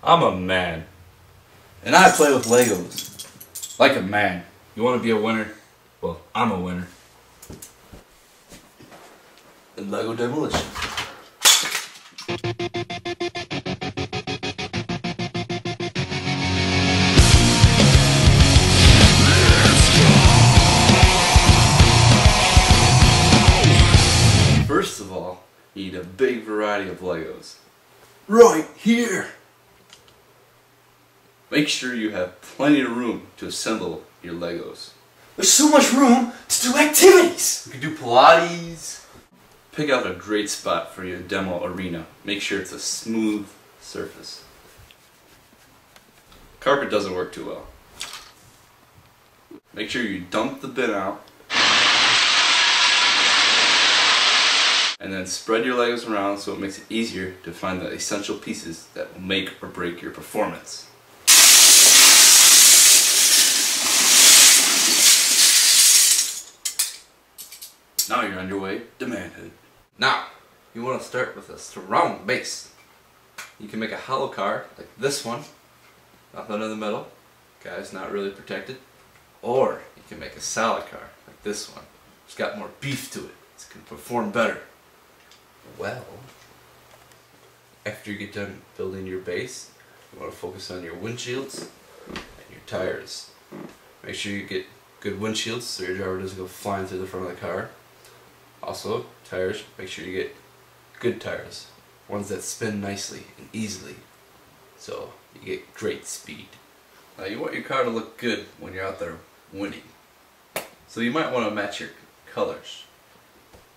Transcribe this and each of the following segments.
I'm a man. And I play with Legos. Like a man. You want to be a winner? Well, I'm a winner. In Lego Demolition. First of all, you need a big variety of Legos. Right here. Make sure you have plenty of room to assemble your Legos. There's so much room to do activities. You can do Pilates. Pick out a great spot for your demo arena. Make sure it's a smooth surface. Carpet doesn't work too well. Make sure you dump the bin out. And then spread your Legos around so it makes it easier to find the essential pieces that will make or break your performance. Now you're on your way to manhood. Now, you want to start with a strong base. You can make a hollow car like this one, nothing in the middle, guy's not really protected. Or you can make a solid car like this one. It's got more beef to it, it's going to perform better. Well, after you get done building your base, you want to focus on your windshields and your tires. Make sure you get good windshields so your driver doesn't go flying through the front of the car. Also, tires, make sure you get good tires, ones that spin nicely and easily, so you get great speed. Now you want your car to look good when you're out there winning, so you might want to match your colors.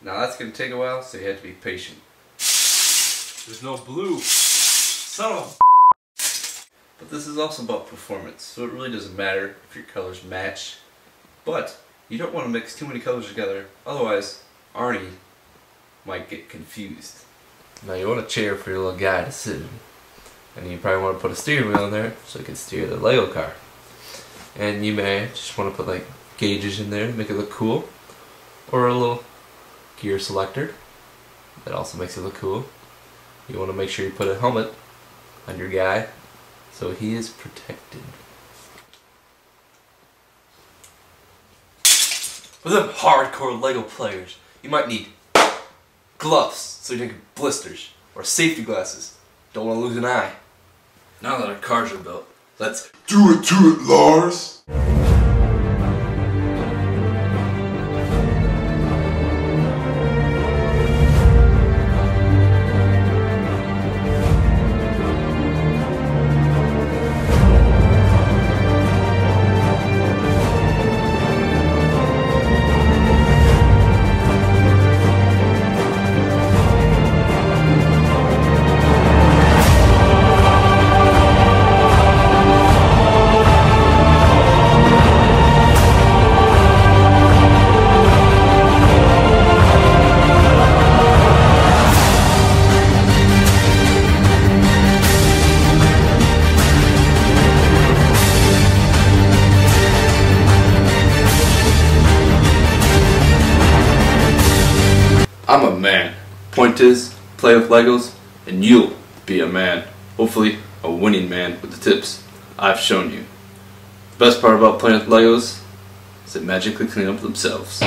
Now that's going to take a while, so you have to be patient. There's no blue, son of a But this is also about performance, so it really doesn't matter if your colors match, but you don't want to mix too many colors together, otherwise Arnie might get confused. Now you want a chair for your little guy to sit in. And you probably want to put a steering wheel in there so you can steer the Lego car. And you may just want to put like gauges in there to make it look cool. Or a little gear selector. That also makes it look cool. You want to make sure you put a helmet on your guy so he is protected. For them hardcore Lego players, you might need gloves so you don't get blisters, or safety glasses. Don't want to lose an eye. Now that our cars are built, let's do it to it, Lars! I'm a man. Point is, play with Legos, and you'll be a man. Hopefully, a winning man with the tips I've shown you. The best part about playing with Legos is they magically clean up themselves.